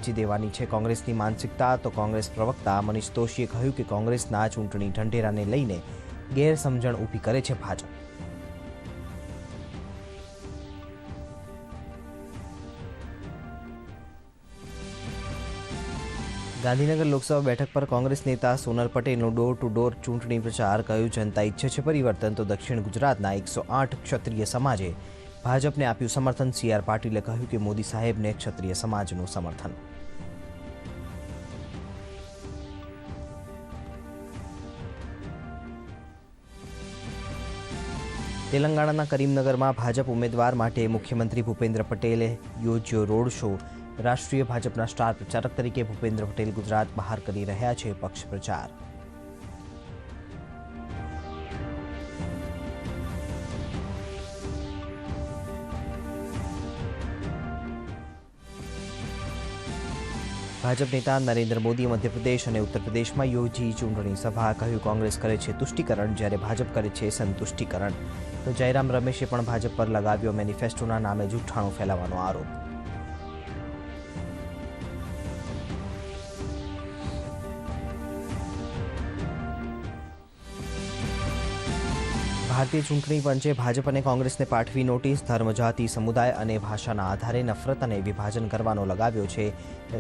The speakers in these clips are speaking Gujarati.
વેચી દેવાની છે કોંગ્રેસની માનસિકતા, તો કોંગ્રેસ પ્રવક્તા મનીષ દોશીએ કહ્યું કે કોંગ્રેસના ચૂંટણી ઢંઢેરાને લઈને ગેરસમજણ ઊભી કરે છે ભાજપ. ગાંધીનગર લોકસભા બેઠક પર કોંગ્રેસ નેતા સોનલ પટેલનો ડોર ટુ ડોર ચૂંટણી પ્રચાર. કહ્યું, જનતા ઈચ્છે છે પરિવર્તન, તો દક્ષિણ ગુજરાતના 108 ક્ષત્રિય સમાજે ભાજપને આપ્યું સમર્થન. CR પાટીલે કહ્યું કે મોદી સાહેબને ક્ષત્રિય સમાજનું સમર્થન. તેલંગાણાના કરીમનગરમાં ભાજપ ઉમેદવાર માટે મુખ્યમંત્રી ભૂપેન્દ્ર પટેલે યોજ્યો રોડ શો. રાષ્ટ્રીય ભાજપના સ્ટાર પ્રચારક તરીકે ભૂપેન્દ્ર પટેલ ગુજરાત બહાર કરી રહ્યા છે પક્ષ પ્રચાર. ભાજપ નેતા નરેન્દ્ર મોદીએ મધ્યપ્રદેશ અને ઉત્તર પ્રદેશમાં યોજી ચૂંટણી સભા. કહ્યું, કોંગ્રેસ કરે છે તુષ્ટિકરણ, જ્યારે ભાજપ કરે છે સંતુષ્ટિકરણ. તો જયરામ રમેશે પણ ભાજપ પર લગાવ્યો મેનિફેસ્ટોના નામે જૂઠાણું ફેલાવવાનો આરોપ. ભારતીય ચૂંટણી પંચે ભાજપ અને કોંગ્રેસને પાઠવી નોટિસ. ધર્મ, જાતિ, સમુદાય અને ભાષાના આધારે નફરત અને વિભાજન કરવાનો લગાવ્યો છે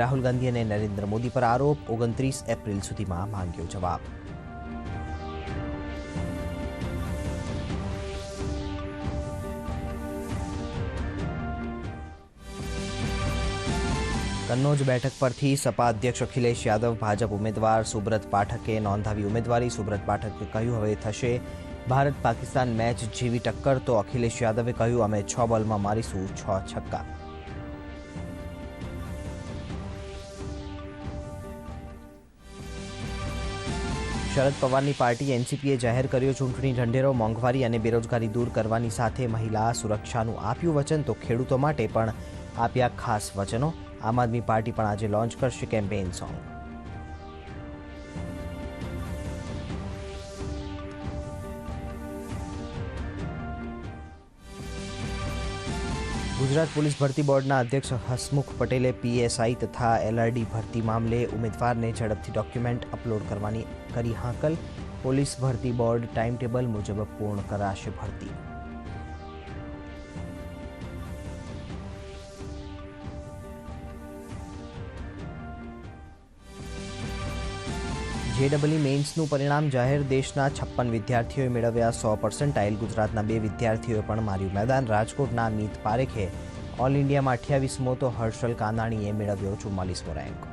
રાહુલ ગાંધી અને નરેન્દ્ર મોદી પર આરોપ. 29 એપ્રિલ સુધીમાં માંગ્યો જવાબ. કન્નોજ બેઠક પરથી સપા અધ્યક્ષ અખિલેશ યાદવ ભાજપ ઉમેદવાર સુબ્રત પાઠકે નોંધાવી ઉમેદવારી. સુબ્રત પાઠકે કહ્યું, હવે થશે ભારત પાકિસ્તાન મેચ જેવી ટક્કર. તો અખિલેશ યાદવે કહ્યું, અમે 6 બોલમાં મારીશું 6 છક્કા. શરદ પવારની પાર્ટી એનસીપીએ જાહેર કર્યો ચૂંટણી ઢંઢેરો. મોંઘવારી અને બેરોજગારી દૂર કરવાની સાથે મહિલા સુરક્ષાનું આપ્યું વચન. તો ખેડૂતો માટે પણ આપ્યા ખાસ વચનો. આમ આદમી પાર્ટી પણ આજે લોન્ચ કરશે કેમ્પેઇન સોંગ. ગુજરાત પોલીસ ભરતી બોર્ડના અધ્યક્ષ હસમુખ પટેલે PSI તથા LRD ભરતી મામલે ઉમેદવારને ઝડપથી ડોક્યુમેન્ટ અપલોડ કરવાની કરી હાકલ. પોલીસ ભરતી બોર્ડ ટાઈમટેબલ મુજબ પૂર્ણ કરાશે ભરતી. JEE મેઇન્સનું પરિણામ જાહેર. દેશના 56 વિદ્યાર્થીઓએ મેળવ્યા 100%. ગુજરાતના 2 વિદ્યાર્થીઓએ પણ માર્યું મેદાન. રાજકોટના મીત પારેખે ઓલ ઇન્ડિયામાં 28મો, તો હર્ષલ કાનાણીએ મેળવ્યો 44મો રેન્ક.